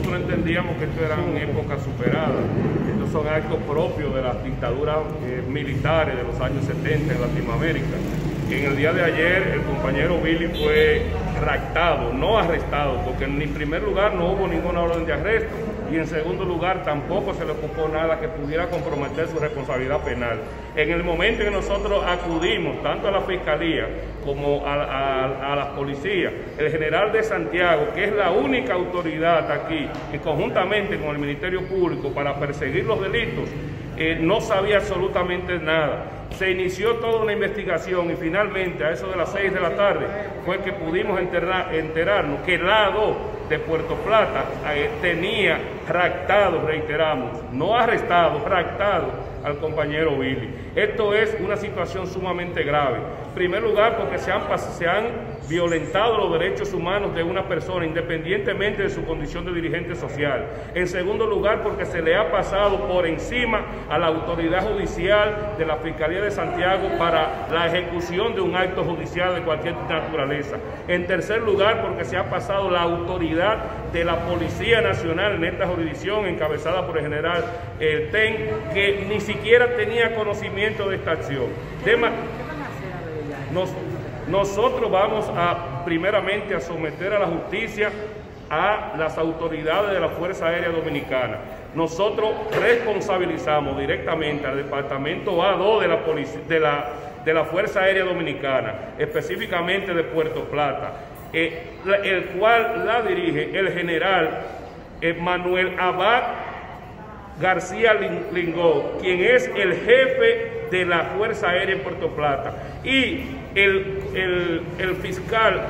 nosotros entendíamos que esto eran épocas superadas. Estos son actos propios de las dictaduras militares de los años 70 en Latinoamérica. En el día de ayer el compañero Billy fue raptado, no arrestado, porque en primer lugar no hubo ninguna orden de arresto y en segundo lugar tampoco se le ocupó nada que pudiera comprometer su responsabilidad penal. En el momento en que nosotros acudimos tanto a la Fiscalía como a la policía, el general de Santiago, que es la única autoridad aquí, y conjuntamente con el Ministerio Público para perseguir los delitos, no sabía absolutamente nada. Se inició toda una investigación y finalmente a eso de las 6 de la tarde fue que pudimos enterarnos que el lado de Puerto Plata tenía raptado, reiteramos, no arrestado, raptado al compañero Billy. Esto es una situación sumamente grave. En primer lugar, porque se han violentado los derechos humanos de una persona independientemente de su condición de dirigente social. En segundo lugar, porque se le ha pasado por encima a la autoridad judicial de la Fiscalía de Santiago para la ejecución de un acto judicial de cualquier naturaleza. En tercer lugar, porque se ha pasado la autoridad de la Policía Nacional en esta jurisdicción encabezada por el general Ten, que ni siquiera tenía conocimiento de esta acción. Nosotros vamos primeramente a someter a la justicia a las autoridades de la Fuerza Aérea Dominicana. Nosotros responsabilizamos directamente al Departamento A2 de la Fuerza Aérea Dominicana, específicamente de Puerto Plata, el cual la dirige el general Manuel Abad García Lingó, quien es el jefe de la Fuerza Aérea en Puerto Plata, y el fiscal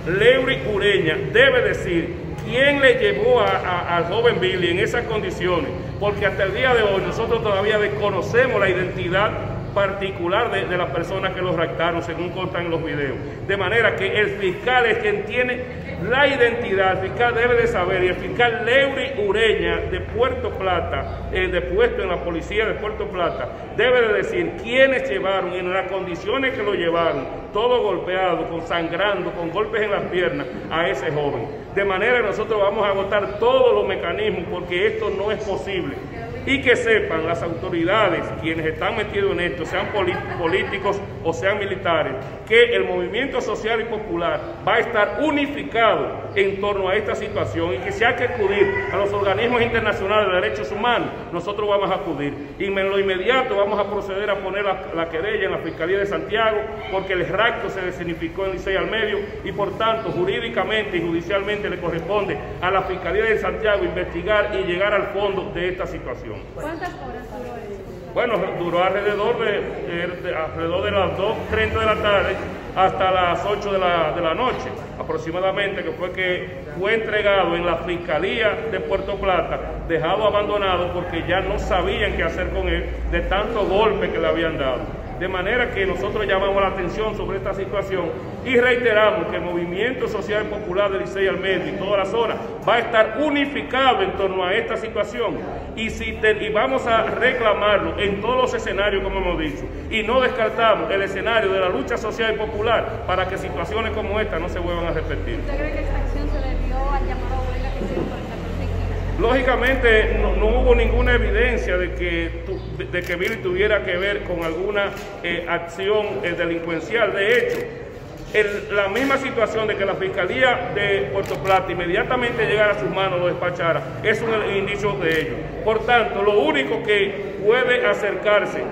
Leury Ureña debe decir quién le llevó al joven Billy en esas condiciones, porque hasta el día de hoy nosotros todavía desconocemos la identidad particular de las personas que los raptaron, según constan en los videos. De manera que el fiscal es quien tiene la identidad, el fiscal debe de saber, y el fiscal Leury Ureña de Puerto Plata, depuesto en la policía de Puerto Plata, debe de decir quiénes llevaron y en las condiciones que lo llevaron, todo golpeado, sangrando, con golpes en las piernas, a ese joven. De manera que nosotros vamos a agotar todos los mecanismos, porque esto no es posible. Y que sepan las autoridades, quienes están metidos en esto, sean políticos o sean militares, que el movimiento social y popular va a estar unificado en torno a esta situación, y que si hay que acudir a los organismos internacionales de derechos humanos, nosotros vamos a acudir. Y en lo inmediato vamos a proceder a poner la querella en la Fiscalía de Santiago, porque el rapto se designificó en Licey al Medio y por tanto jurídicamente y judicialmente le corresponde a la Fiscalía de Santiago investigar y llegar al fondo de esta situación. ¿Cuántas horas duró eso? Bueno, duró alrededor de las 2:30 de la tarde hasta las 8 de la noche, aproximadamente, que fue entregado en la Fiscalía de Puerto Plata, dejado abandonado porque ya no sabían qué hacer con él de tanto golpe que le habían dado. De manera que nosotros llamamos la atención sobre esta situación y reiteramos que el movimiento social y popular de Licey al Medio y toda la zona va a estar unificado en torno a esta situación, y vamos a reclamarlo en todos los escenarios, como hemos dicho, y no descartamos el escenario de la lucha social y popular para que situaciones como esta no se vuelvan a repetir. ¿Usted cree que esta acción se debió al llamado a huelga que hicieron por el 14 de esquina? Lógicamente no hubo ninguna evidencia de que Billy tuviera que ver con alguna acción delincuencial. De hecho, la misma situación de que la Fiscalía de Puerto Plata inmediatamente llegara a sus manos, lo despachara, es un indicio de ello. Por tanto, lo único que puede acercarse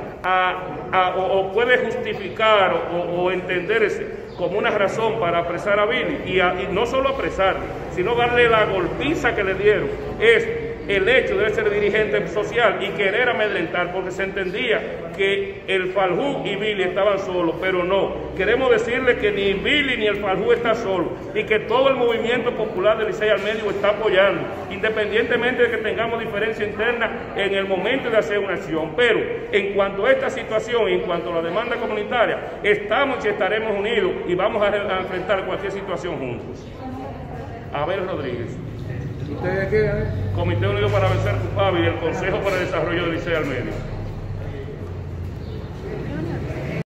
o puede justificar o entenderse como una razón para apresar a Billy, y no solo apresarle, sino darle la golpiza que le dieron, es el hecho de ser dirigente social y querer amedrentar, porque se entendía que el Faljú y Billy estaban solos, pero no. Queremos decirle que ni Billy ni el Faljú está solo, y que todo el movimiento popular de Licey al Medio está apoyando, independientemente de que tengamos diferencia interna en el momento de hacer una acción. Pero en cuanto a esta situación y en cuanto a la demanda comunitaria, estamos y estaremos unidos y vamos a enfrentar cualquier situación juntos. Abel Rodríguez. ¿Ustedes qué? Comité Unido para Vencer Culpable y el Consejo para el Desarrollo de Licey al Medio.